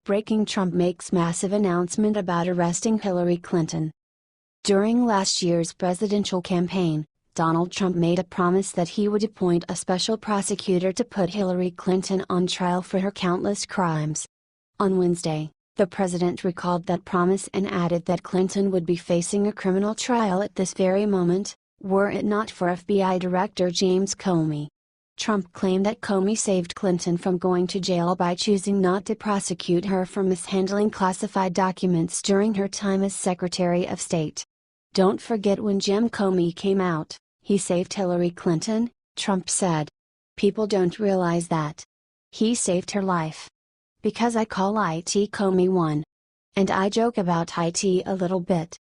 Breaking: Trump makes massive announcement about arresting Hillary Clinton. During last year's presidential campaign, Donald Trump made a promise that he would appoint a special prosecutor to put Hillary Clinton on trial for her countless crimes. On Wednesday, the president recalled that promise and added that Clinton would be facing a criminal trial at this very moment, were it not for FBI Director James Comey. Trump claimed that Comey saved Clinton from going to jail by choosing not to prosecute her for mishandling classified documents during her time as Secretary of State. "Don't forget when Jim Comey came out, he saved Hillary Clinton," Trump said. "People don't realize that. He saved her life. Because I call it Comey 1. And I joke about it a little bit.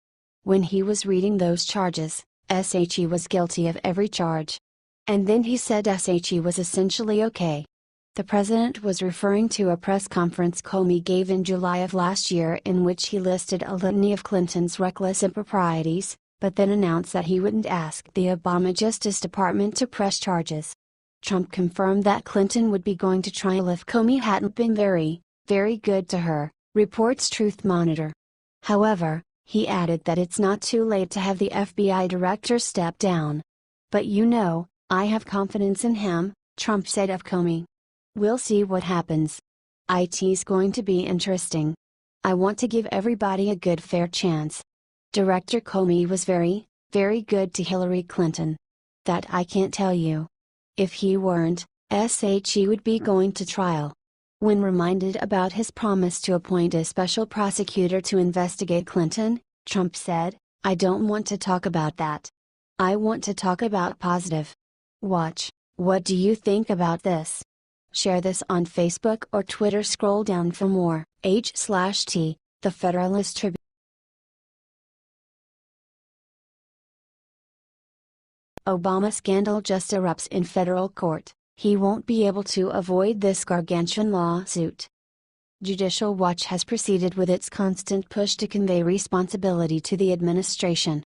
When he was reading those charges, he was guilty of every charge. And then he said he was essentially okay." The president was referring to a press conference Comey gave in July of last year in which he listed a litany of Clinton's reckless improprieties, but then announced that he wouldn't ask the Obama Justice Department to press charges. Trump confirmed that Clinton would be going to trial if Comey hadn't been very, very good to her, reports Truth Monitor. However, he added that it's not too late to have the FBI director step down. "But I have confidence in him," Trump said of Comey. "We'll see what happens. It's going to be interesting. I want to give everybody a good fair chance. Director Comey was very, very good to Hillary Clinton. That I can't tell you. If he weren't, he would be going to trial." When reminded about his promise to appoint a special prosecutor to investigate Clinton, Trump said, "I don't want to talk about that. I want to talk about positive. Watch, what do you think about this? Share this on Facebook or Twitter. Scroll down for more. H/T, The Federalist Tribune. Obama scandal just erupts in federal court. He won't be able to avoid this gargantuan lawsuit. Judicial Watch has proceeded with its constant push to convey responsibility to the administration.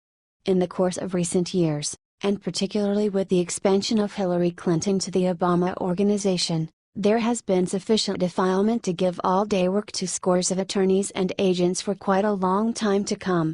In the course of recent years, and particularly with the expansion of Hillary Clinton to the Obama organization, there has been sufficient defilement to give all-day work to scores of attorneys and agents for quite a long time to come.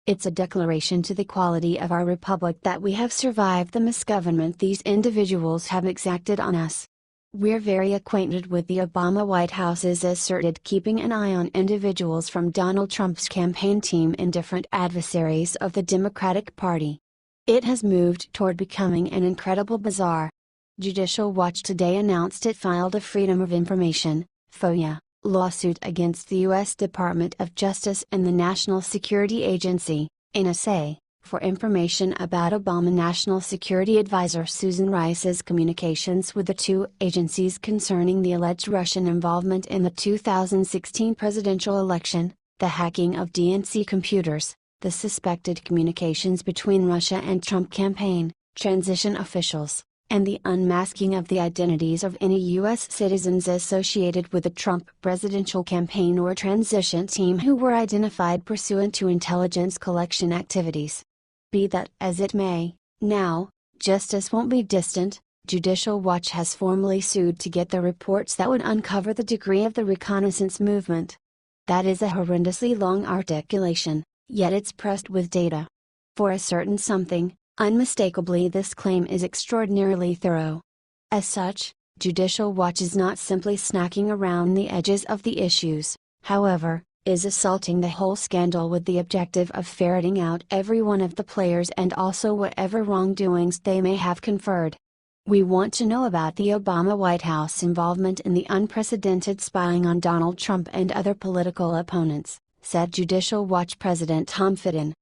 It's a declaration to the quality of our republic that we have survived the misgovernment these individuals have exacted on us. We're very acquainted with the Obama White House's asserted keeping an eye on individuals from Donald Trump's campaign team and different adversaries of the Democratic Party. It has moved toward becoming an incredible bazaar. Judicial Watch today announced it filed a Freedom of Information (FOIA) lawsuit against the U.S. Department of Justice and the National Security Agency, NSA, for information about Obama National Security Advisor Susan Rice's communications with the two agencies concerning the alleged Russian involvement in the 2016 presidential election, the hacking of DNC computers, the suspected communications between Russia and Trump campaign, transition officials, and the unmasking of the identities of any U.S. citizens associated with the Trump presidential campaign or transition team who were identified pursuant to intelligence collection activities. Be that as it may, now, justice won't be distant. Judicial Watch has formally sued to get the reports that would uncover the degree of the reconnaissance movement. That is a horrendously long articulation, yet it's pressed with data. For a certain something, unmistakably this claim is extraordinarily thorough. As such, Judicial Watch is not simply snacking around the edges of the issues, however, is assaulting the whole scandal with the objective of ferreting out every one of the players and also whatever wrongdoings they may have conferred. "We want to know about the Obama White House involvement in the unprecedented spying on Donald Trump and other political opponents," said Judicial Watch President Tom Fitton.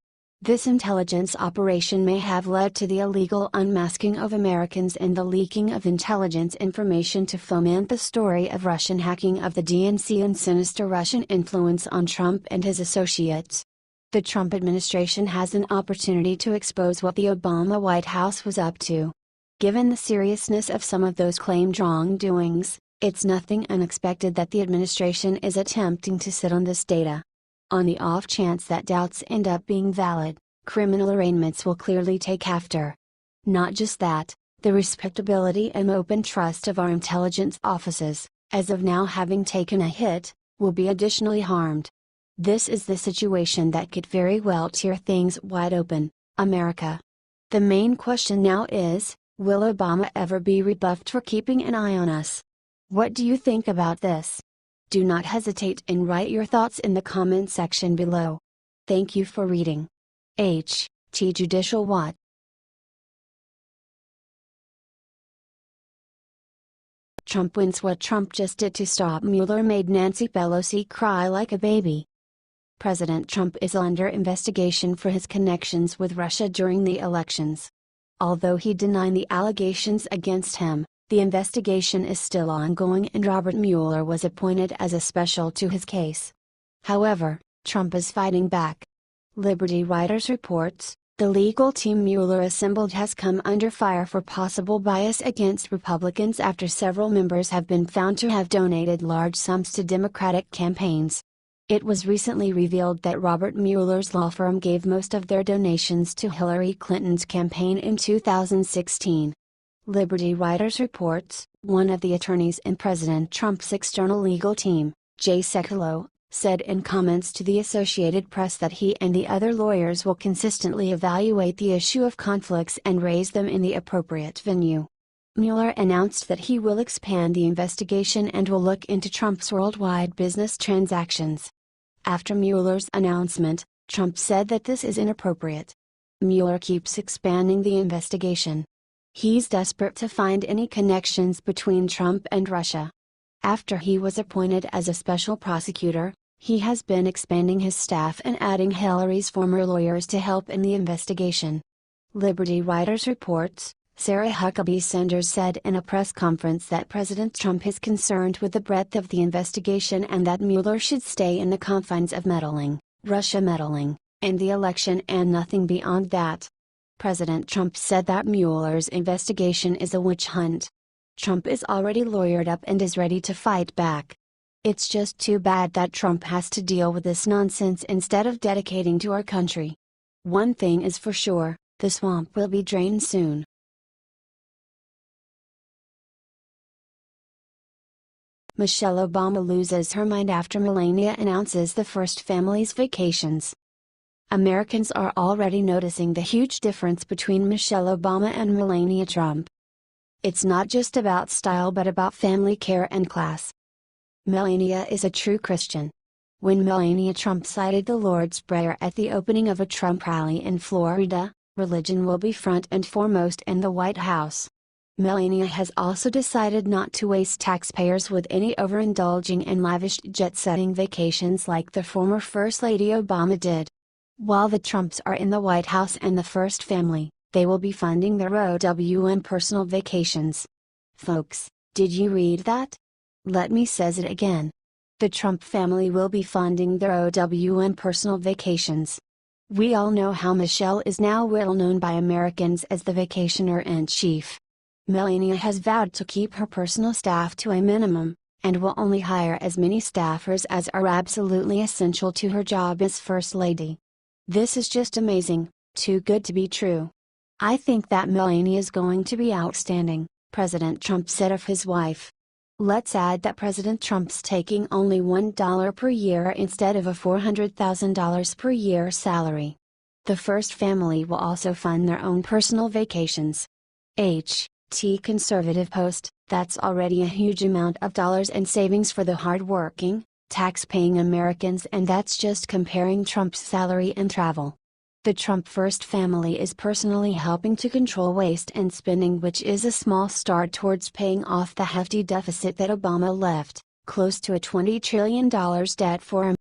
"This intelligence operation may have led to the illegal unmasking of Americans and the leaking of intelligence information to foment the story of Russian hacking of the DNC and sinister Russian influence on Trump and his associates. The Trump administration has an opportunity to expose what the Obama White House was up to. Given the seriousness of some of those claimed wrongdoings, it's nothing unexpected that the administration is attempting to sit on this data. On the off chance that doubts end up being valid, criminal arraignments will clearly take after. Not just that, the respectability and open trust of our intelligence offices, as of now having taken a hit, will be additionally harmed. This is the situation that could very well tear things wide open, America. The main question now is, will Obama ever be rebuffed for keeping an eye on us? What do you think about this? Do not hesitate and write your thoughts in the comment section below. Thank you for reading. H.T. Judicial Watch. Trump wins. What Trump just did to stop Mueller made Nancy Pelosi cry like a baby. President Trump is under investigation for his connections with Russia during the elections. Although he denied the allegations against him, the investigation is still ongoing and Robert Mueller was appointed as a special to his case. However, Trump is fighting back. Liberty Writers reports, the legal team Mueller assembled has come under fire for possible bias against Republicans after several members have been found to have donated large sums to Democratic campaigns. It was recently revealed that Robert Mueller's law firm gave most of their donations to Hillary Clinton's campaign in 2016. Liberty Writers reports, one of the attorneys in President Trump's external legal team, Jay Sekulow, said in comments to the Associated Press that he and the other lawyers will consistently evaluate the issue of conflicts and raise them in the appropriate venue. Mueller announced that he will expand the investigation and will look into Trump's worldwide business transactions. After Mueller's announcement, Trump said that this is inappropriate. Mueller keeps expanding the investigation. He's desperate to find any connections between Trump and Russia. After he was appointed as a special prosecutor, he has been expanding his staff and adding Hillary's former lawyers to help in the investigation. Liberty Writers reports, Sarah Huckabee Sanders said in a press conference that President Trump is concerned with the breadth of the investigation and that Mueller should stay in the confines of Russia meddling, in the election and nothing beyond that. President Trump said that Mueller's investigation is a witch hunt. Trump is already lawyered up and is ready to fight back. It's just too bad that Trump has to deal with this nonsense instead of dedicating to our country. One thing is for sure, the swamp will be drained soon. Michelle Obama loses her mind after Melania announces the first family's vacations. Americans are already noticing the huge difference between Michelle Obama and Melania Trump. It's not just about style but about family care and class. Melania is a true Christian. When Melania Trump cited the Lord's Prayer at the opening of a Trump rally in Florida, religion will be front and foremost in the White House. Melania has also decided not to waste taxpayers with any overindulging and lavish jet-setting vacations like the former First Lady Obama did. While the Trumps are in the White House and the First Family, they will be funding their own personal vacations. Folks, did you read that? Let me says it again. The Trump family will be funding their own personal vacations. We all know how Michelle is now well known by Americans as the vacationer-in-chief. Melania has vowed to keep her personal staff to a minimum, and will only hire as many staffers as are absolutely essential to her job as First Lady. This is just amazing, too good to be true. I think that Melania is going to be outstanding, President Trump said of his wife. Let's add that President Trump's taking only $1 per year instead of a $400,000 per year salary. The First Family will also fund their own personal vacations. H.T. Conservative Post, that's already a huge amount of dollars and savings for the hard-working, tax-paying Americans, and that's just comparing Trump's salary and travel. The Trump First Family is personally helping to control waste and spending, which is a small start towards paying off the hefty deficit that Obama left, close to a $20 trillion debt for him.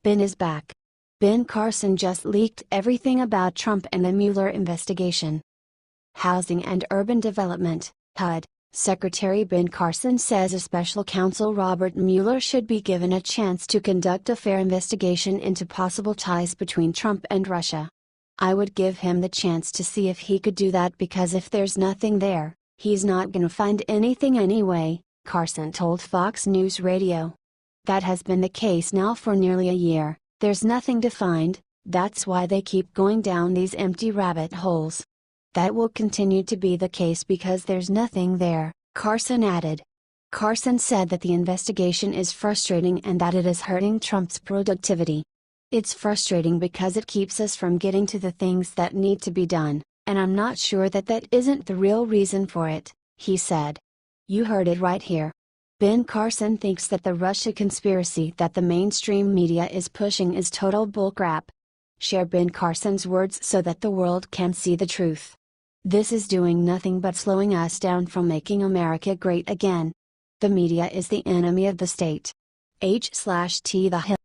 Ben is back. Ben Carson just leaked everything about Trump and the Mueller investigation. Housing and Urban Development, HUD, Secretary Ben Carson says a special counsel Robert Mueller should be given a chance to conduct a fair investigation into possible ties between Trump and Russia. I would give him the chance to see if he could do that, because if there's nothing there, he's not gonna find anything anyway, Carson told Fox News Radio. That has been the case now for nearly a year. There's nothing to find, that's why they keep going down these empty rabbit holes. That will continue to be the case because there's nothing there, Carson added. Carson said that the investigation is frustrating and that it is hurting Trump's productivity. It's frustrating because it keeps us from getting to the things that need to be done, and I'm not sure that that isn't the real reason for it, he said. You heard it right here. Ben Carson thinks that the Russia conspiracy that the mainstream media is pushing is total bullcrap. Share Ben Carson's words so that the world can see the truth. This is doing nothing but slowing us down from making America great again. The media is the enemy of the state. H/T The Hill